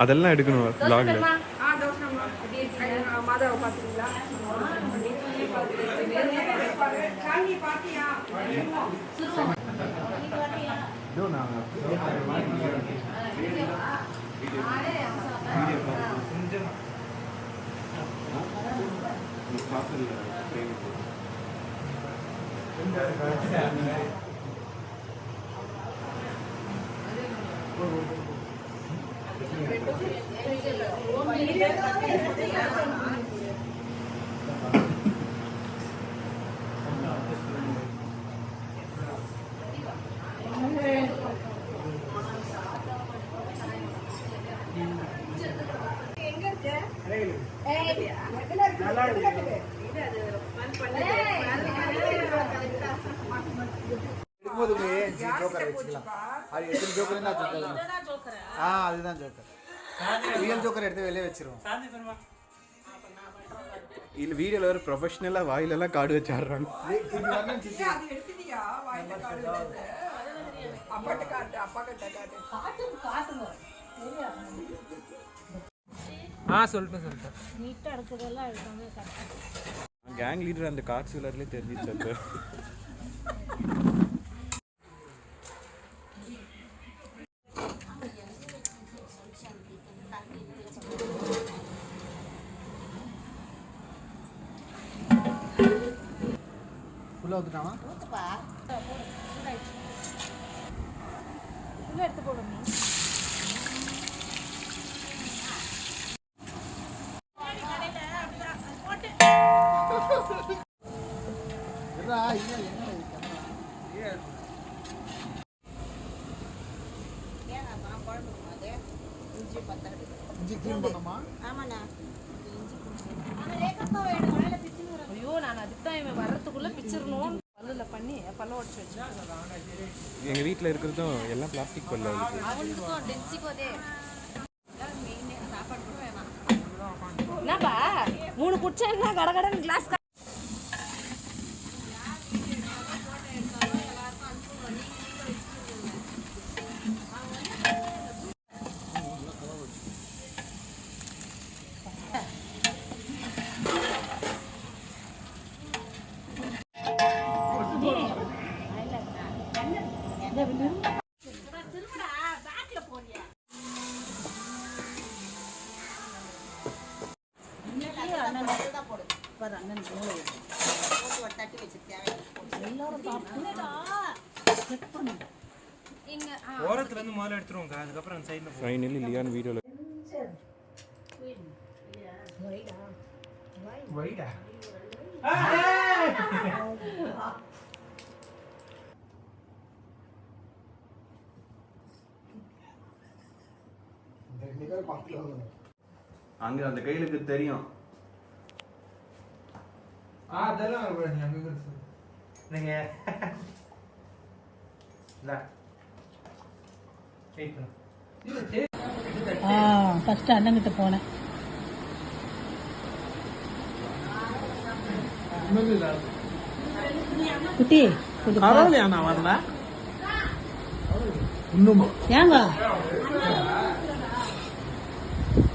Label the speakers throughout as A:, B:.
A: அதெல்லாம் எடுக்கணும் vlogல.
B: மாதாவை பாத்தீங்களா?
C: அதுதான் ஜோக்கர். ரியல் ஜோக்கர் எடுத்து வெளியே வச்சிருவோம்.
A: இல்ல வீடியோல ஒரு ப்ரொஃபஷனலா வாயிலெல்லாம் கார்டு வச்சு ஆடுறாங்க.
D: சொல்லிட்டேன்.
E: நீட்டா எடுக்கிறதெல்லாம் எடுக்காம
A: கேங் லீடர் அந்த கார்ட்ஸ் விளையாடுறதுலே தெரிஞ்சிச்சு அப்போ.
C: ஃபுல்லாக ஊற்றுட்டாமா?
E: ஊற்றுப்பா, ஃபுல்லாக எடுத்து போடுங்க. ஐயோ, நான் அதுக்கு தான் இவன் வர்றதுக்குள்ள பிச்சிடணும் பல்லுல பண்ணி பல்ல உடச்சு வச்சேன்.
A: எங்க வீட்டில் இருக்கிறதும் எல்லாம் பிளாஸ்டிக் பல்ல இருக்கு.
E: அவனுக்கும் டென்சிக்கும் அதே சாப்பாடு கூட வேணாம். என்னப்பா 3 குடிச்சா என்ன கடகடன்னு கிளாஸ்
D: ஓரத்துல இருந்து முதல்ல எடுத்துருவோங்க, அதுக்கப்புறம் சைடுல
A: ஃபைனலி லியான் வீடியோல
D: வைடா.
A: அங்க அந்த கையிலுக்கு தெரியும்.
D: அதெல்லாம் அங்க நீங்க இல்ல
E: ஃபர்ஸ்ட் அண்ணங்கிட்ட போனேன். குட்டி
D: நான் வரல
E: இன்னுமா ஏங்க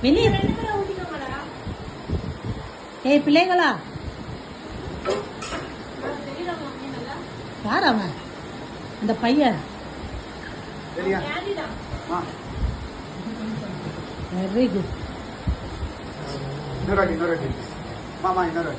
E: வெளியே ஏய் பிள்ளைங்களா யார் அவன்? இந்த பையன் வெரி குட்.
C: இன்னொரு மாமா இன்னொரு